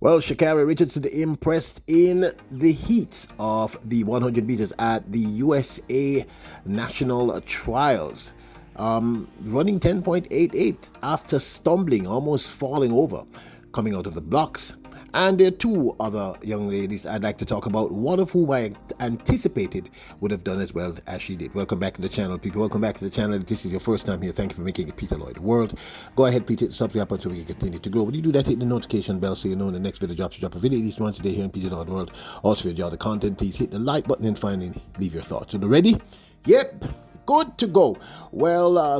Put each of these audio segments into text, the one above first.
Well, Sha Carri Richardson impressed in the heat of the 100 meters at the USA National Trials, running 10.88 after stumbling, almost falling over, coming out of the blocks. And there are two other young ladies I'd like to talk about, one of whom I anticipated would have done as well as she did. Welcome back to the channel, people. Welcome back to the channel. If this is your first time here, thank you for making it Peter Lloyd World. Go ahead, Peter, hit the subscribe button so we can continue to grow. When you do that, hit the notification bell so you know when the next video drops. You drop a video at least once a day here in Peter Lloyd World. Also, if you enjoy the content, please hit the like button and finally leave your thoughts. So, ready? Yep. Good to go. Well,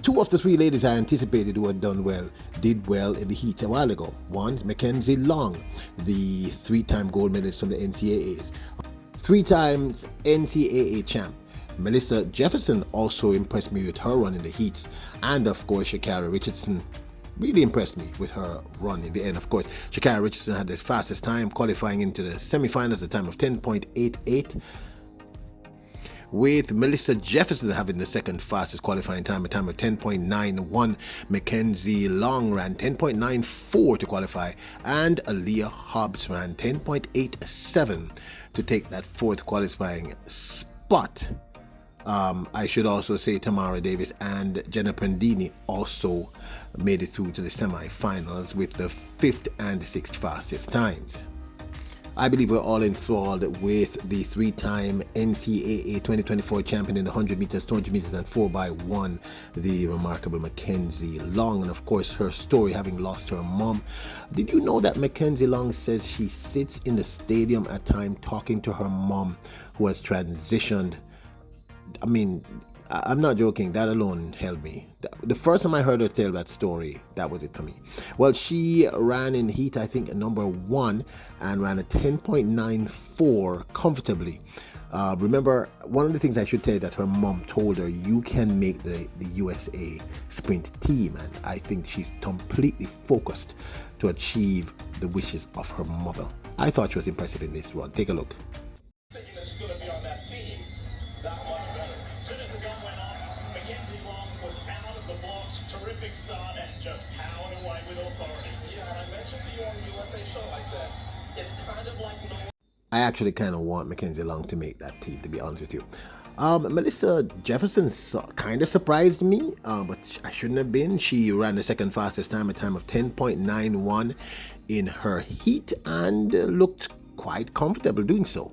two of the three ladies I anticipated who had done well did well in the heat a while ago. One is Mackenzie Long, the three-time gold medalist from the NCAAs, three times NCAA champ. Melissa Jefferson also impressed me with her run in the heats, and of course, Sha Carri Richardson really impressed me with her run in the end. Of course, Sha Carri Richardson had the fastest time, qualifying into the semifinals, a time of 10.88. with Melissa Jefferson having the second fastest qualifying time, a time of 10.91. Mackenzie Long ran 10.94 to qualify, and Aaliyah Hobbs ran 10.87 to take that fourth qualifying spot. I should also say Tamara Davis and Jenna Prandini also made it through to the semifinals with the fifth and sixth fastest times. I believe we're all enthralled with the three-time NCAA 2024 champion in the 100 meters, 200 meters, and 4x1, the remarkable Mackenzie Long, and of course her story having lost her mom. Did you know that Mackenzie Long says she sits in the stadium at times talking to her mom who has transitioned? I mean, I'm not joking, that alone held me. The first time I heard her tell that story, that was it to me. Well, she ran in heat, I think, number 1, and ran a 10.94 comfortably. Remember, one of the things I should tell you that her mom told her, you can make the USA sprint team, and I think she's completely focused to achieve the wishes of her mother. I thought she was impressive in this run. Take a look. Terrific start and just powered away with authority. Yeah, I mentioned to you on the USA show, I said, it's kind of like no. I actually kind of want Mackenzie Long to make that team, to be honest with you. Melissa Jefferson kind of surprised me, but I shouldn't have been. She ran the second fastest time, a time of 10.91 in her heat, and looked quite comfortable doing so.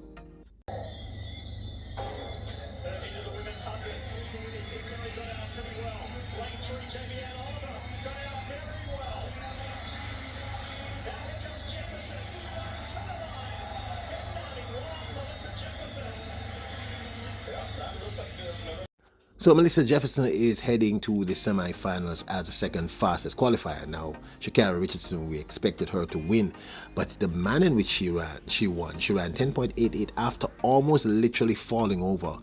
So Melissa Jefferson is heading to the semifinals as the second fastest qualifier. Now, Sha Carri Richardson, we expected her to win, but the manner in which she won. She ran 10.88 after almost literally falling over.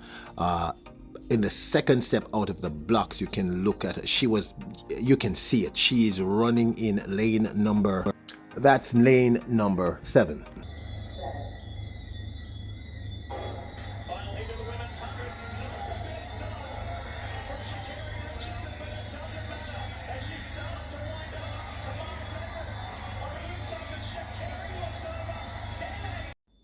In the second step out of the blocks, you can look at it. You can see it. She is running in lane number, that's lane number 7.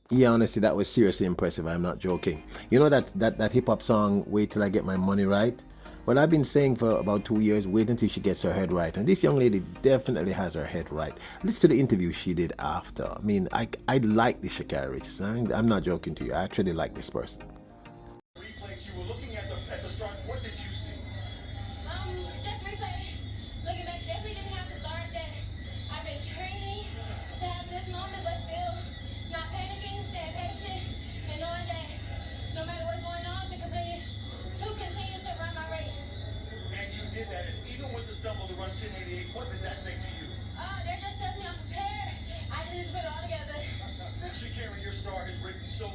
Yeah, honestly, that was seriously impressive. I'm not joking. You know that hip-hop song, Wait Till I Get My Money Right? Well, I've been saying for about 2 years, wait until she gets her head right. And this young lady definitely has her head right. Listen to the interview she did after. I mean, I like this Sha Carri Richardson. I'm not joking to you. I actually like this person. Replays, you were looking at the start. What did you see? Just replay. Looking back, definitely didn't have the start that I've been training to have this moment, but still not panicking, staying patient, and knowing that no matter what's going on, to continue to run my race. And you did that, and even with the stumble to run 1088, what does that say to you? That just tells me I'm prepared. I just need to put it all together. Sha Carri, your star has risen so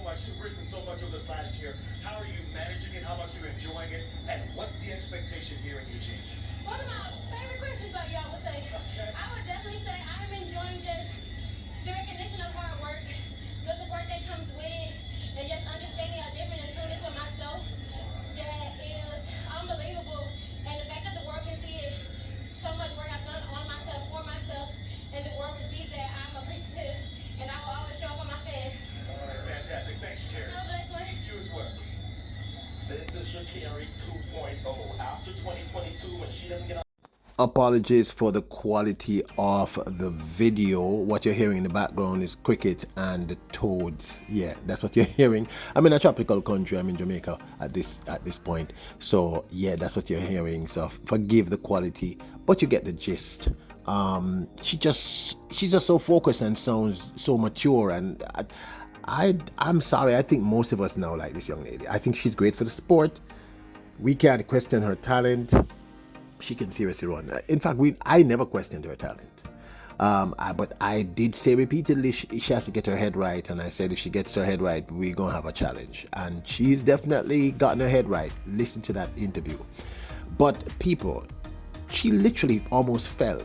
much over this last year. How are you managing it? How much are you enjoying it? And what's the expectation here in Eugene? One of my favorite questions about y'all would say, I would definitely say I'm enjoying just the recognition of hard work, the support that comes with it, and just understanding a different attunement with myself that is unbelievable. And the fact that the world can see it, so much work I've done on myself, for myself, and the world receives that, I'm appreciative she doesn't get Apologies for the quality of the video. What you're hearing in the background is cricket and the toads. Yeah, that's what you're hearing. I'm in a tropical country. I'm in Jamaica at this point. So yeah, that's what you're hearing. So forgive the quality, but you get the gist. She's just so focused and sounds so mature, and I'm sorry. I think most of us now like this young lady. I think she's great for the sport. We can't question her talent. She can seriously run. In fact, I never questioned her talent. But I did say repeatedly she has to get her head right, and I said if she gets her head right, we're gonna have a challenge. And she's definitely gotten her head right. Listen to that interview. But people, she literally almost fell.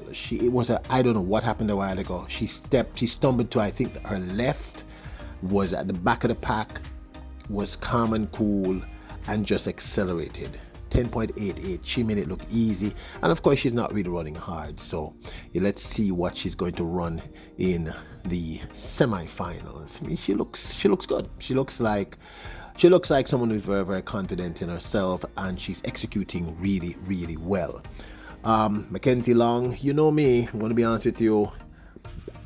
I don't know what happened a while ago. She stumbled to, I think her left was at the back of the pack, was calm and cool, and just accelerated. 10.88. She made it look easy, and of course she's not really running hard, so let's see what she's going to run in the semi-finals. I mean, she looks good. She looks like someone who's very, very confident in herself, and she's executing really, really well. Mackenzie Long, you know me, I'm going to be honest with you.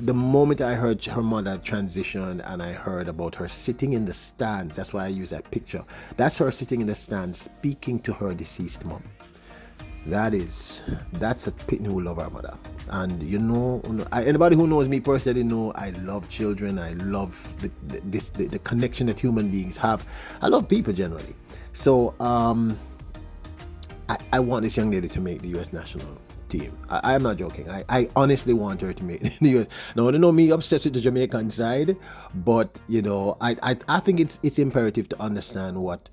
The moment I heard her mother transition and I heard about her sitting in the stands, that's why I use that picture. That's her sitting in the stands speaking to her deceased mom. That's a pit who love our mother. And anybody who knows me personally know I love children. I love the connection that human beings have. I love people generally. So I want this young lady to make the U.S. national team. I am not joking. I honestly want her to make the US. Now, I don't know me obsessed with the Jamaican side, but I think it's imperative to understand what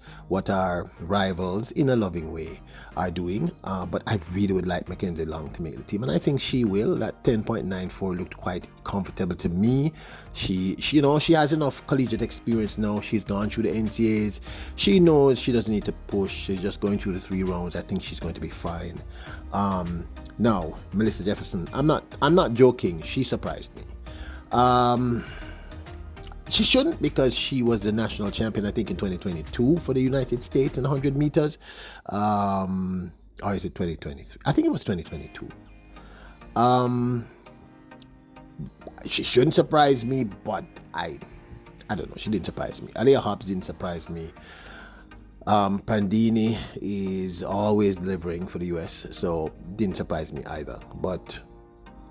our rivals in a loving way are doing. But I really would like Mackenzie Long to make the team, and I think she will. That 10.94 looked quite comfortable to me. She has enough collegiate experience now. She's gone through the NCAAs. She knows she doesn't need to push. She's just going through the 3 rounds. I think she's going to be fine. Now, Melissa Jefferson, I'm not joking. She surprised me. She shouldn't, because she was the national champion, I think, in 2022 for the United States in 100 meters. Or is it 2023? I think it was 2022. She shouldn't surprise me, but I don't know. She didn't surprise me. Aliyah Hobbs didn't surprise me. Pandini is always delivering for the US, so didn't surprise me either. But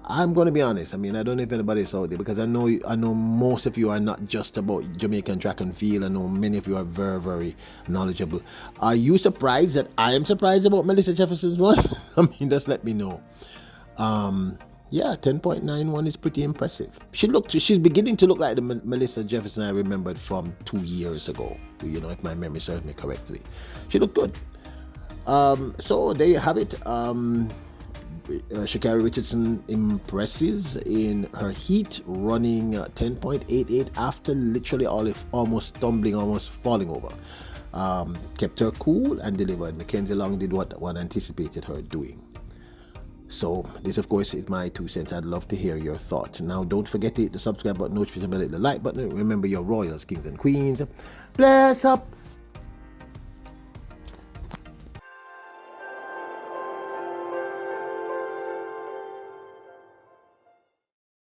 I'm going to be honest. I mean, I don't know if anybody's out there, because I know most of you are not just about Jamaican track and field. I know many of you are very, very knowledgeable. Are you surprised that I am surprised about Melissa Jefferson's run? I mean, just let me know. Yeah, 10.91 is pretty impressive. She's beginning to look like the Melissa Jefferson I remembered from 2 years ago, if my memory serves me correctly. She looked good. So there you have it. Sha Carri Richardson impresses in her heat, running 10.88 after literally almost stumbling, almost falling over. Kept her cool and delivered. Mackenzie Long did what one anticipated her doing. So this, of course, is my 2 cents. I'd love to hear your thoughts. Now, don't forget to hit the subscribe button, notification bell, hit the like button. Remember, your royals, kings and queens. Bless up.